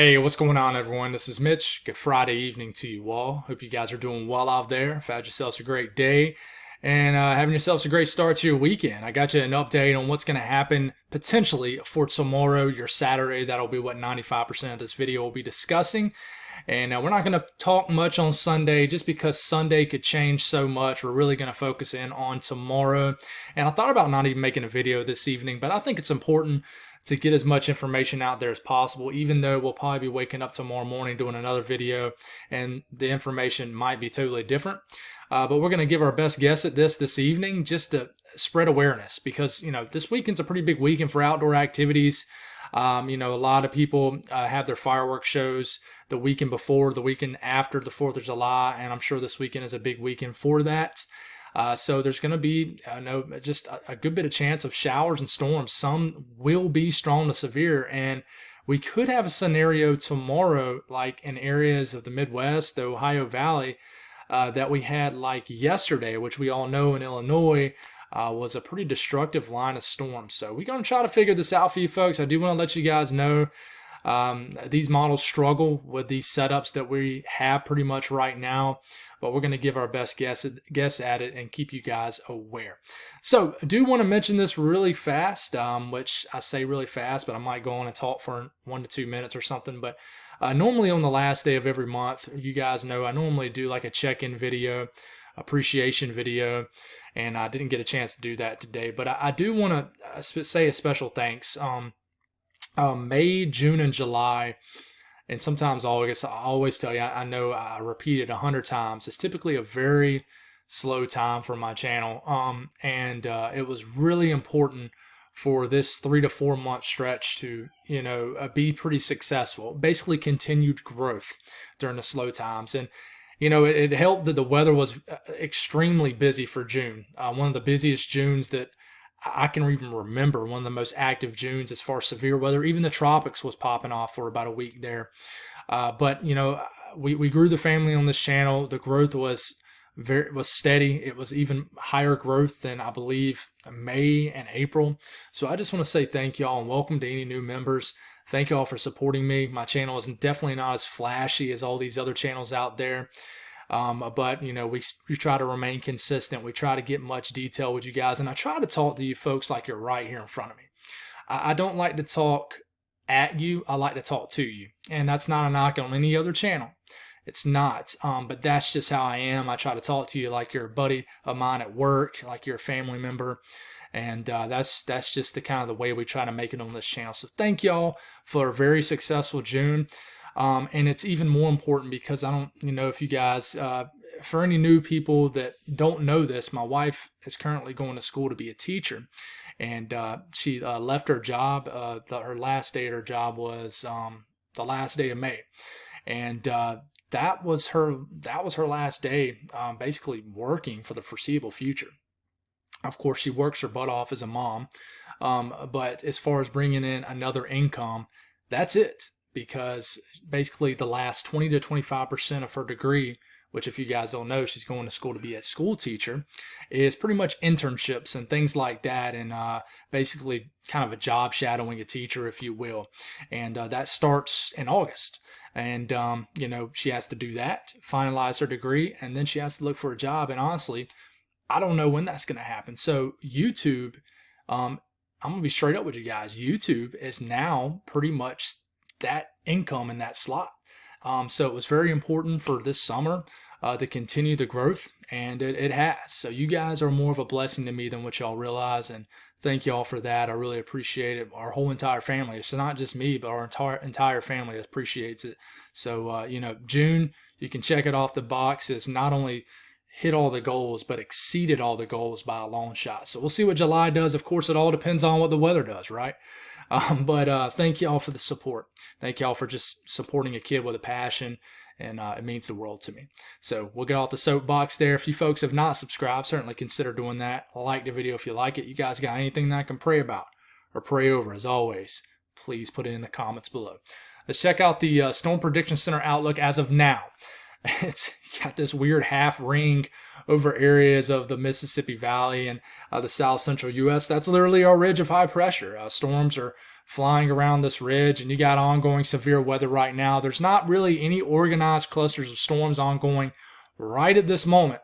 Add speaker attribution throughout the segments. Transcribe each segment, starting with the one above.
Speaker 1: Hey, what's going on, everyone? This is Mitch. Good Friday evening to you all. Hope you guys are doing well out there. Have had yourselves a great day and having yourselves a great start to your weekend. I got you an update on what's going to happen potentially for tomorrow, your Saturday. That'll be what 95% of this video will be discussing. And we're not going to talk much on Sunday just because Sunday could change so much. We're really going to focus in on tomorrow. And I thought about not even making a video this evening, but I think it's important to get as much information out there as possible, even though we'll probably be waking up tomorrow morning doing another video and the information might be totally different. But we're going to give our best guess at this evening just to spread awareness because, this weekend's a pretty big weekend for outdoor activities. A lot of people have their fireworks shows the weekend before, the weekend after the 4th of July, and I'm sure this weekend is a big weekend for that. So there's going to be just a good bit of chance of showers and storms. Some will be strong to severe, and we could have a scenario tomorrow, like in areas of the Midwest, the Ohio Valley, that we had like yesterday, which we all know in Illinois was a pretty destructive line of storms. So we're going to try to figure this out for you folks. I do want to let you guys know these models struggle with these setups that we have pretty much right now, but we're going to give our best guess at it and keep you guys aware. So I do want to mention this really fast, which I say really fast, but I might go on and talk for 1 to 2 minutes or something. But normally on the last day of every month, you guys know I normally do like a check-in video, appreciation video, and I didn't get a chance to do that today. But I do want to say a special thanks. May, June, and July, and sometimes August, I always tell you, I know I repeat it 100 times. It's typically a very slow time for my channel. And it was really important for this 3 to 4 month stretch to, be pretty successful. Basically continued growth during the slow times. And, it helped that the weather was extremely busy for June. One of the busiest Junes that I can even remember, one of the most active Junes as far as severe weather. Even the tropics was popping off for about a week there. But we grew the family on this channel. The growth was steady. It was even higher growth than I believe May and April. So I just want to say thank y'all and welcome to any new members. Thank y'all for supporting me. My channel is definitely not as flashy as all these other channels out there. But we try to remain consistent. We try to get much detail with you guys, and I try to talk to you folks like you're right here in front of me. I don't like to talk at you. I like to talk to you, and that's not a knock on any other channel. It's not, but that's just how I am. I try to talk to you like you're a buddy of mine at work, like you're a family member, and that's just the kind of the way we try to make it on this channel. So thank y'all for a very successful June. And it's even more important because I don't, if you guys, for any new people that don't know this, my wife is currently going to school to be a teacher, and she left her job. Her last day at her job was the last day of May, and that was her last day, basically working for the foreseeable future. Of course, she works her butt off as a mom, but as far as bringing in another income, that's it. Because basically the last 20 to 25% of her degree, which if you guys don't know, she's going to school to be a school teacher, is pretty much internships and things like that, and basically kind of a job shadowing a teacher, if you will. And that starts in August. And, she has to do that, finalize her degree, and then she has to look for a job. And honestly, I don't know when that's going to happen. So YouTube, I'm going to be straight up with you guys. YouTube is now pretty much that income in that slot. So it was very important for this summer to continue the growth, and it has. So you guys are more of a blessing to me than what y'all realize, and thank y'all for that. I really appreciate it. Our whole entire family. So not just me, but our entire family appreciates it. So, June, you can check it off the box. It's not only hit all the goals, but exceeded all the goals by a long shot. So we'll see what July does. Of course, it all depends on what the weather does, right? But thank y'all for the support. Thank y'all for just supporting a kid with a passion, and it means the world to me. So we'll get off the soapbox there. If you folks have not subscribed, certainly consider doing that. Like the video if you like it. You guys got anything that I can pray about or pray over, as always, please put it in the comments below. Let's check out the Storm Prediction Center outlook as of now. It's got this weird half ring over areas of the Mississippi Valley and the south central U.S. That's literally our ridge of high pressure. Storms are flying around this ridge, and you got ongoing severe weather right now. There's not really any organized clusters of storms ongoing right at this moment,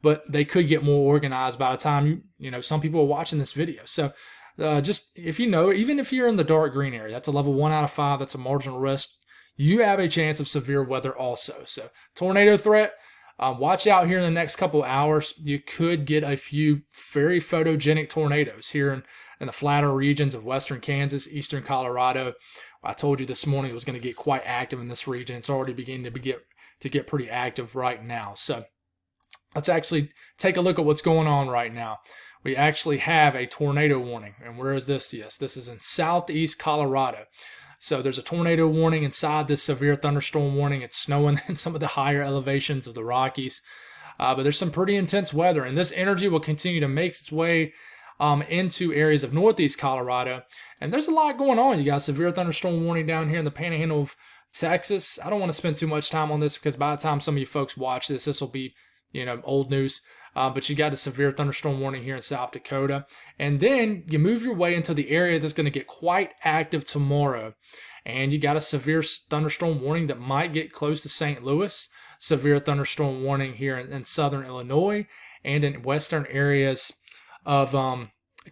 Speaker 1: but they could get more organized by the time some people are watching this video. So just if even if you're in the dark green area, that's a level 1 out of 5. That's a marginal risk. You have a chance of severe weather also. So tornado threat, watch out here in the next couple hours. You could get a few very photogenic tornadoes here in the flatter regions of western Kansas, eastern Colorado. I told you this morning it was going to get quite active in this region. It's already beginning to get pretty active right now. So let's actually take a look at what's going on right now. We actually have a tornado warning. And where is this? Yes, this is in southeast Colorado. So there's a tornado warning inside this severe thunderstorm warning. It's snowing in some of the higher elevations of the Rockies. But there's some pretty intense weather, and this energy will continue to make its way into areas of northeast Colorado. And there's a lot going on. You got a severe thunderstorm warning down here in the Panhandle of Texas. I don't want to spend too much time on this because by the time some of you folks watch this, this will be old news. But you got a severe thunderstorm warning here in South Dakota. And then you move your way into the area that's going to get quite active tomorrow. And you got a severe thunderstorm warning that might get close to St. Louis. Severe thunderstorm warning here in southern Illinois and in western areas of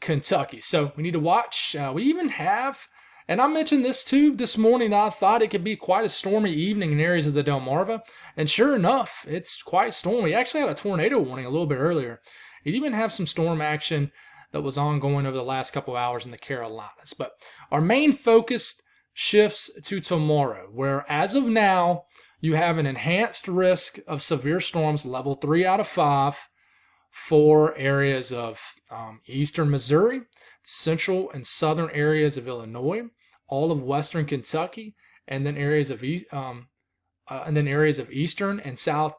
Speaker 1: Kentucky. So we need to watch. We even have, and I mentioned this too this morning, that I thought it could be quite a stormy evening in areas of the Delmarva. And sure enough, it's quite stormy. We actually had a tornado warning a little bit earlier. It even have some storm action that was ongoing over the last couple of hours in the Carolinas. But our main focus shifts to tomorrow, where as of now, you have an enhanced risk of severe storms, level 3 out of 5, for areas of eastern Missouri, central and southern areas of Illinois, all of western Kentucky, and then areas of eastern and south.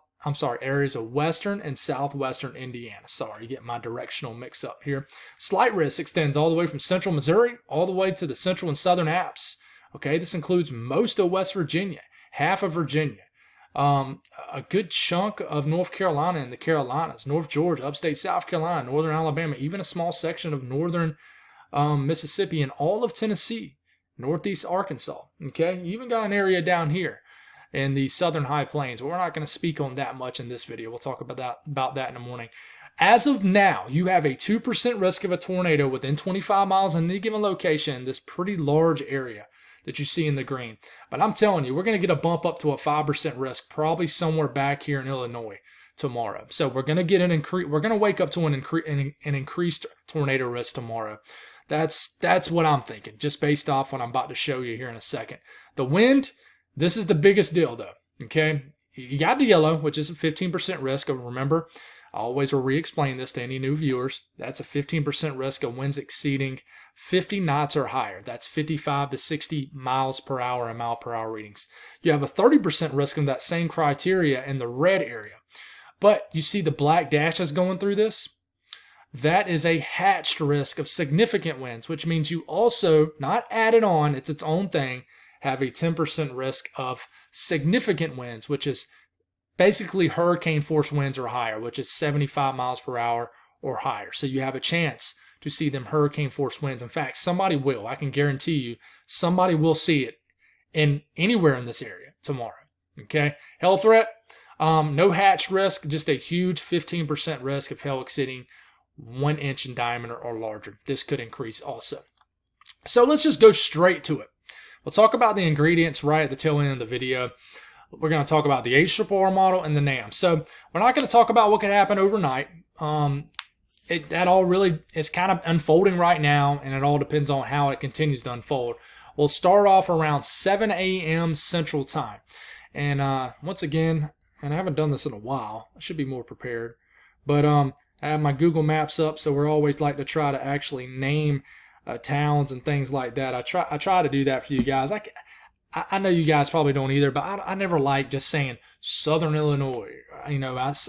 Speaker 1: Areas of western and southwestern Indiana. Sorry, you get my directional mix up here. Slight risk extends all the way from central Missouri all the way to the central and southern Alps. Okay, this includes most of West Virginia, half of Virginia, a good chunk of North Carolina and the Carolinas, North Georgia, upstate South Carolina, northern Alabama, even a small section of northern Mississippi, and all of Tennessee, northeast Arkansas. Okay, you even got an area down here in the southern high plains. But we're not going to speak on that much in this video. We'll talk about that in the morning. As of now, you have a 2% risk of a tornado within 25 miles in any given location in this pretty large area that you see in the green. But I'm telling you, we're going to get a bump up to a 5% risk, probably somewhere back here in Illinois tomorrow. So we're going to get we're going to wake up to an increased tornado risk tomorrow. That's what I'm thinking, just based off what I'm about to show you here in a second. The wind, this is the biggest deal though, okay? You got the yellow, which is a 15% risk. Remember, I always will re-explain this to any new viewers. That's a 15% risk of winds exceeding 50 knots or higher. That's 55 to 60 miles per hour and mile per hour readings. You have a 30% risk of that same criteria in the red area. But you see the black dashes going through this? That is a hatched risk of significant winds, which means you also, not added on, it's its own thing, have a 10% risk of significant winds, which is basically hurricane force winds or higher, which is 75 miles per hour or higher. So you have a chance to see them hurricane force winds. In fact, somebody will. I can guarantee you somebody will see it in anywhere in this area tomorrow. Okay? Hail threat, no hatched risk, just a huge 15% risk of hail exceeding 1 inch in diameter or larger. This could increase also. So let's just go straight to it. We'll talk about the ingredients right at the tail end of the video. We're going to talk about the HRRR model and the NAM. So we're not going to talk about what could happen overnight. That all really is kind of unfolding right now, and it all depends on how it continues to unfold. We'll start off around 7 a.m. Central Time. And once again, and I haven't done this in a while. I should be more prepared. But I have my Google Maps up, so we're always like to try to actually name towns and things like that. I try to do that for you guys. I know you guys probably don't either, but I never like just saying Southern Illinois,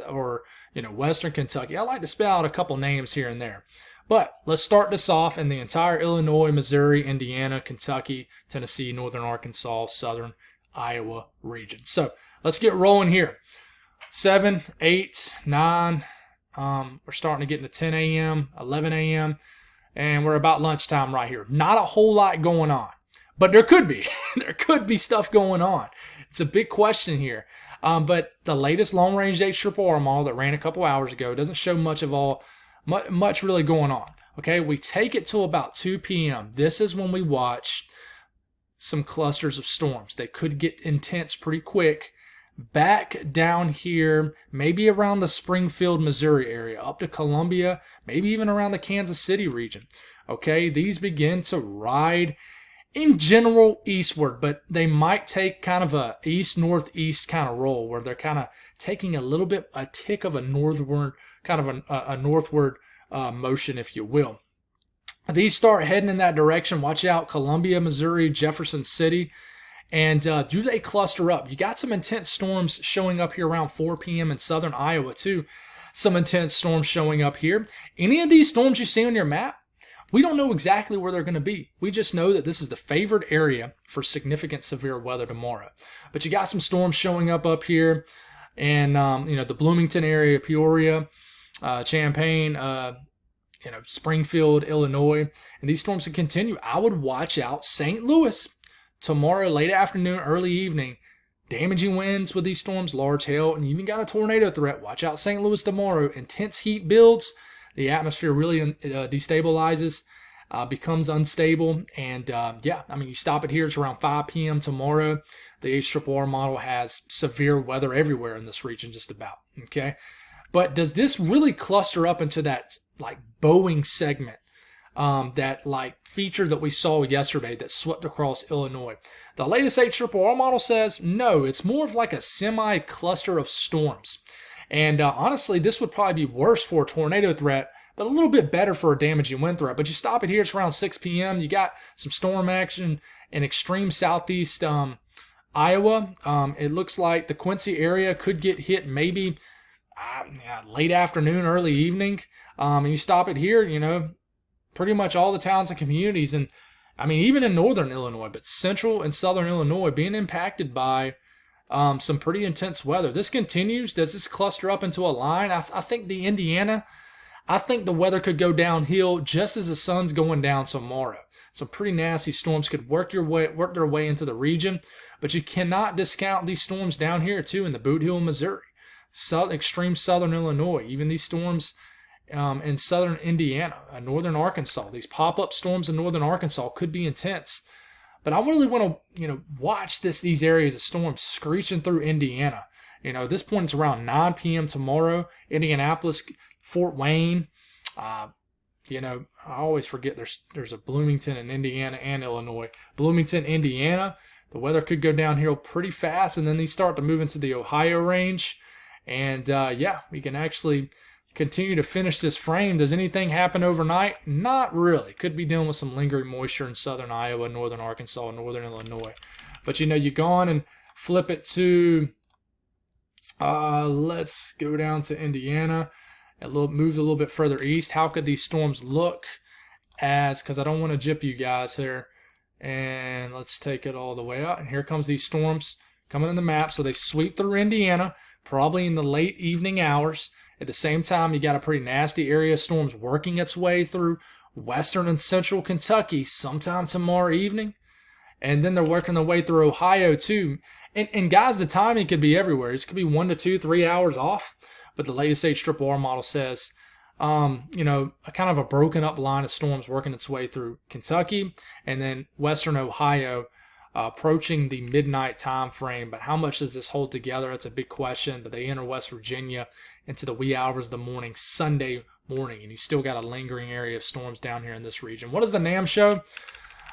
Speaker 1: or Western Kentucky. I like to spell out a couple names here and there. But let's start this off in the entire Illinois, Missouri, Indiana, Kentucky, Tennessee, Northern Arkansas, Southern Iowa region. So let's get rolling here. 7, 8, 9. We're starting to get into 10 a.m., 11 a.m., and we're about lunchtime right here. Not a whole lot going on, but there could be. There could be stuff going on. It's a big question here. But the latest long-range HRRR model that ran a couple hours ago doesn't show much really going on. Okay, we take it till about 2 p.m. This is when we watch some clusters of storms. They could get intense pretty quick. Back down here, maybe around the Springfield, Missouri area, up to Columbia, maybe even around the Kansas City region. Okay, these begin to ride in general eastward, but they might take kind of a east-northeast kind of roll where they're kind of taking a tick of a northward, kind of a northward motion, if you will. These start heading in that direction. Watch out, Columbia, Missouri, Jefferson City. And do they cluster up? You got some intense storms showing up here around 4 p.m. in southern Iowa, too. Some intense storms showing up here. Any of these storms you see on your map, we don't know exactly where they're going to be. We just know that this is the favored area for significant severe weather tomorrow. But you got some storms showing up here, and the Bloomington area, Peoria, Champaign, Springfield, Illinois, and these storms will continue. I would watch out St. Louis. Tomorrow, late afternoon, early evening, damaging winds with these storms, large hail, and you even got a tornado threat. Watch out St. Louis tomorrow. Intense heat builds. The atmosphere really destabilizes, becomes unstable. And, you stop it here. It's around 5 p.m. tomorrow. The HRRR model has severe weather everywhere in this region, just about. Okay? But does this really cluster up into that, like, Boeing segment? That feature that we saw yesterday that swept across Illinois. The latest HRRR model says no, it's more of like a semi-cluster of storms. And honestly, this would probably be worse for a tornado threat, but a little bit better for a damaging wind threat. But you stop it here, it's around 6 p.m. You got some storm action in extreme southeast Iowa. It looks like the Quincy area could get hit maybe late afternoon, early evening. And you stop it here, pretty much all the towns and communities, and even in northern Illinois, but central and southern Illinois being impacted by some pretty intense weather. This continues. Does this cluster up into a line? I think the weather could go downhill just as the sun's going down tomorrow. Some pretty nasty storms could work their way into the region, but you cannot discount these storms down here too in the Boot Hill, Missouri, extreme southern Illinois. Even these storms in southern Indiana, northern Arkansas. These pop-up storms in northern Arkansas could be intense. But I really want to, watch these areas of storms screeching through Indiana. At this point, it's around 9 p.m. tomorrow. Indianapolis, Fort Wayne. I always forget there's a Bloomington in Indiana and Illinois. Bloomington, Indiana. The weather could go downhill pretty fast, and then these start to move into the Ohio range. And, we can actually continue to finish this frame. Does anything happen overnight? Not really. Could be dealing with some lingering moisture in southern Iowa, northern Arkansas, northern Illinois. But you go on and flip it to, let's go down to Indiana, move a little bit further east. How could these storms look because I don't want to jip you guys here. And let's take it all the way out. And here comes these storms coming in the map. So they sweep through Indiana, probably in the late evening hours. At the same time, you got a pretty nasty area of storms working its way through western and central Kentucky sometime tomorrow evening. And then they're working their way through Ohio, too. And guys, the timing could be everywhere. This could be 1 to 2, 3 hours off. But the latest HRRR model says, a kind of a broken up line of storms working its way through Kentucky and then western Ohio approaching the midnight time frame. But how much does this hold together? It's a big question. But they enter West Virginia into the wee hours of the morning, Sunday morning, and you still got a lingering area of storms down here in this region. What does the NAM show?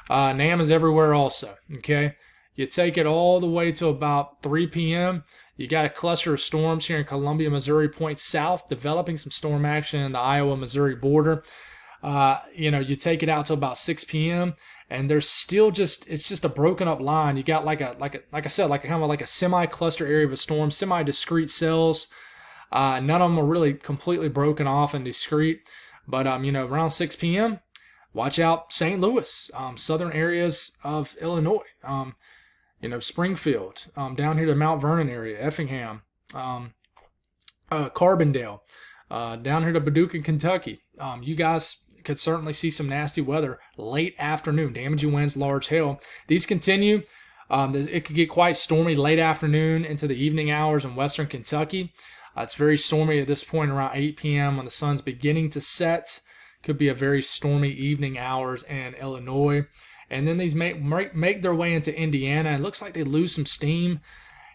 Speaker 1: NAM is everywhere also, okay? You take it all the way to about 3 p.m., you got a cluster of storms here in Columbia, Missouri, point south, developing some storm action in the Iowa-Missouri border. You take it out to about 6 p.m., and there's still it's just a broken up line. You got like I said, kind of like a semi-cluster area of a storm, semi-discrete cells. None of them are really completely broken off and discrete. But, around 6 p.m., watch out St. Louis, southern areas of Illinois. Springfield, down here to Mount Vernon area, Effingham, Carbondale, down here to Paducah, Kentucky. You guys could certainly see some nasty weather late afternoon, damaging winds, large hail. These continue. It could get quite stormy late afternoon into the evening hours in western Kentucky. It's very stormy at this point around 8 p.m. when the sun's beginning to set. Could be a very stormy evening hours in Illinois. And then these make their way into Indiana. It looks like they lose some steam.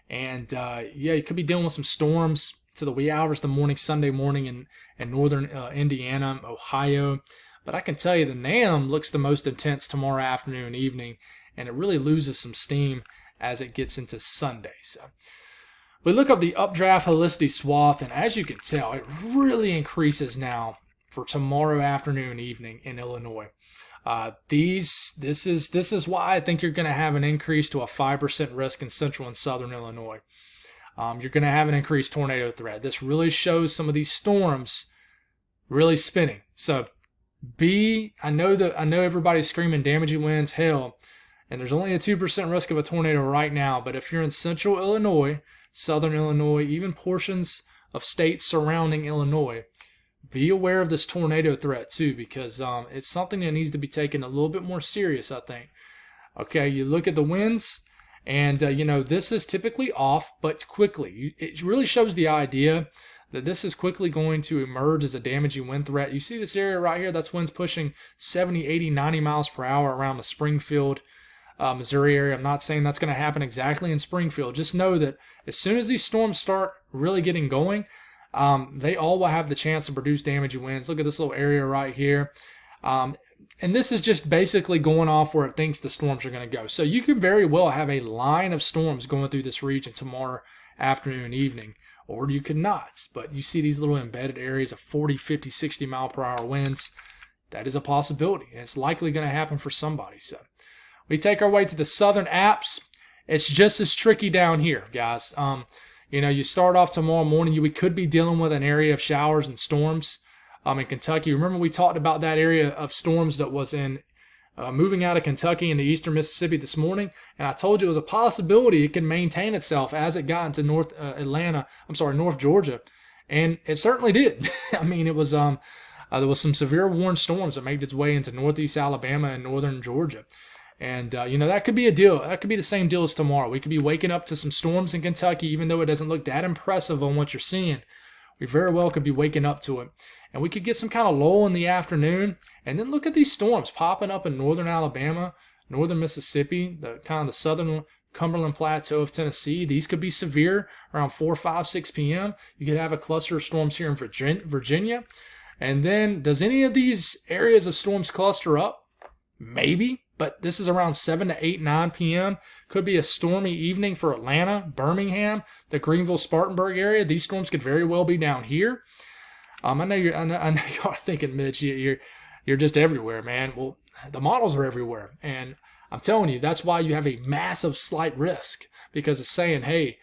Speaker 1: And, you could be dealing with some storms to the wee hours of the morning, Sunday morning in northern Indiana, Ohio. But I can tell you the NAM looks the most intense tomorrow afternoon, evening, and it really loses some steam as it gets into Sunday. So we look up the updraft helicity swath, and as you can tell, it really increases now for tomorrow afternoon, evening in Illinois. This is why I think you're going to have an increase to a 5% risk in central and southern Illinois. You're going to have an increased tornado threat. This really shows some of these storms really spinning. So I know everybody's screaming damaging winds, hail, and there's only a 2% risk of a tornado right now. But if you're in central Illinois, southern Illinois, even portions of states surrounding Illinois, be aware of this tornado threat too, because it's something that needs to be taken a little bit more serious, I think. Okay, you look at the winds, and this is typically off, but quickly. It really shows the idea that this is quickly going to emerge as a damaging wind threat. You see this area right here, that's winds pushing 70, 80, 90 miles per hour around the Springfield, Missouri area. I'm not saying that's going to happen exactly in Springfield. Just know that as soon as these storms start really getting going, they all will have the chance to produce damaging winds. Look at this little area right here. And this is just basically going off where it thinks the storms are going to go. So you could very well have a line of storms going through this region tomorrow afternoon and evening, or you could not. But you see these little embedded areas of 40, 50, 60 mile per hour winds. That is a possibility, and it's likely going to happen for somebody. So we take our way to the southern Alps. It's just as tricky down here, guys. You start off tomorrow morning, we could be dealing with an area of showers and storms in Kentucky. Remember we talked about that area of storms that was in moving out of Kentucky into eastern Mississippi this morning, and I told you it was a possibility it could maintain itself as it got into North Georgia, and it certainly did. I mean, it was there was some severe warned storms that made its way into northeast Alabama and northern Georgia. And, that could be a deal. That could be the same deal as tomorrow. We could be waking up to some storms in Kentucky, even though it doesn't look that impressive on what you're seeing. We very well could be waking up to it. And we could get some kind of lull in the afternoon. And then look at these storms popping up in northern Alabama, northern Mississippi, the southern Cumberland Plateau of Tennessee. These could be severe around 4, 5, 6 p.m. You could have a cluster of storms here in Virginia. And then does any of these areas of storms cluster up? Maybe. But this is around 7 to 8, 9 p.m. Could be a stormy evening for Atlanta, Birmingham, the Greenville, Spartanburg area. These storms could very well be down here. I know y'all thinking, Mitch, you're just everywhere, man. Well, the models are everywhere, and I'm telling you, that's why you have a massive slight risk, because it's saying, hey,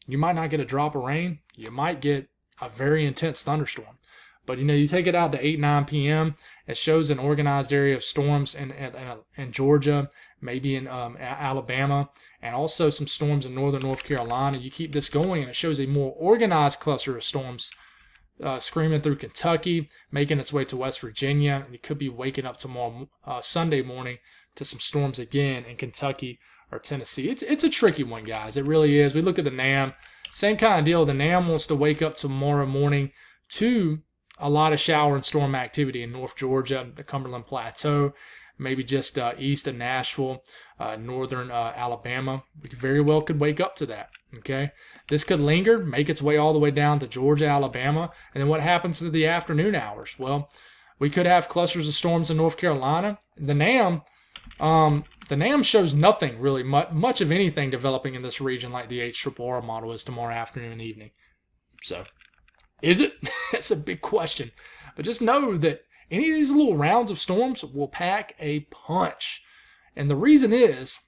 Speaker 1: you might not get a drop of rain, you might get a very intense thunderstorm. But, you take it out to 8, 9 p.m., it shows an organized area of storms in Georgia, maybe in Alabama, and also some storms in northern North Carolina. You keep this going, and it shows a more organized cluster of storms screaming through Kentucky, making its way to West Virginia. And you could be waking up tomorrow, Sunday morning, to some storms again in Kentucky or Tennessee. It's a tricky one, guys. It really is. We look at the NAM. Same kind of deal. The NAM wants to wake up tomorrow morning to a lot of shower and storm activity in North Georgia, the Cumberland Plateau, maybe just east of Nashville, northern Alabama. We very well could wake up to that, okay? This could linger, make its way all the way down to Georgia, Alabama, and then what happens to the afternoon hours? Well, we could have clusters of storms in North Carolina. The NAM shows nothing really, much of anything developing in this region like the HRRR model is tomorrow afternoon and evening. So, is it? That's a big question. But just know that any of these little rounds of storms will pack a punch. And the reason is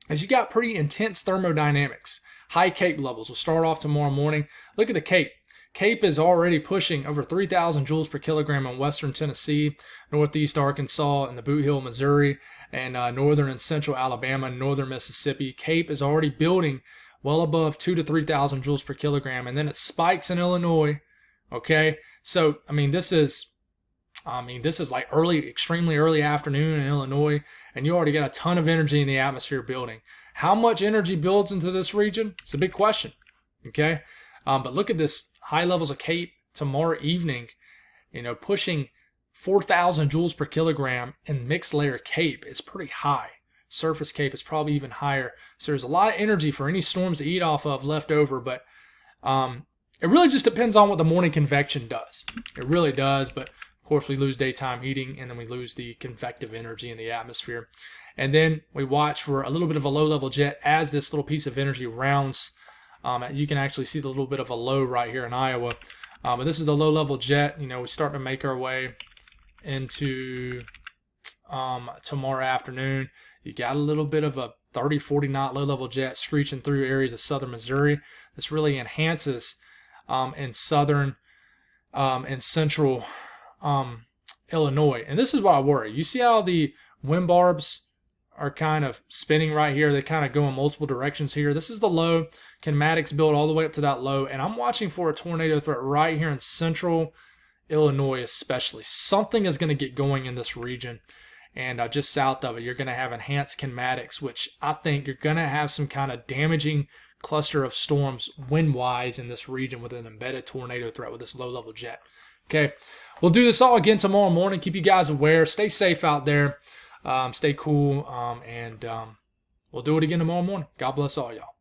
Speaker 1: you got pretty intense thermodynamics. High Cape levels will start off tomorrow morning. Look at the Cape. CAPE is already pushing over 3,000 joules per kilogram in western Tennessee, northeast Arkansas, and the Boot Hill, Missouri, and northern and central Alabama, northern Mississippi. CAPE is already building well above 2,000 to 3,000 joules per kilogram, and then it spikes in Illinois. Okay, so this is like extremely early afternoon in Illinois, and you already got a ton of energy in the atmosphere building. How much energy builds into this region? It's a big question. Okay, but look at this high levels of CAPE tomorrow evening. Pushing 4,000 joules per kilogram in mixed layer CAPE is pretty high. Surface CAPE is probably even higher. So there's a lot of energy for any storms to eat off of left over, but it really just depends on what the morning convection does. It really does, but of course we lose daytime heating, and then we lose the convective energy in the atmosphere. And then we watch for a little bit of a low-level jet as this little piece of energy rounds. You can actually see the little bit of a low right here in Iowa. But this is the low-level jet. We start to make our way into tomorrow afternoon. You got a little bit of a 30, 40 knot low-level jet screeching through areas of southern Missouri. This really enhances in southern and central Illinois. And this is what I worry. You see how the wind barbs are kind of spinning right here? They kind of go in multiple directions here. This is the low. Kinematics build all the way up to that low. And I'm watching for a tornado threat right here in central Illinois especially. Something is going to get going in this region. And just south of it, you're going to have enhanced kinematics, which I think you're going to have some kind of damaging cluster of storms wind-wise in this region with an embedded tornado threat with this low-level jet. Okay, we'll do this all again tomorrow morning. Keep you guys aware. Stay safe out there. Stay cool. And we'll do it again tomorrow morning. God bless all y'all.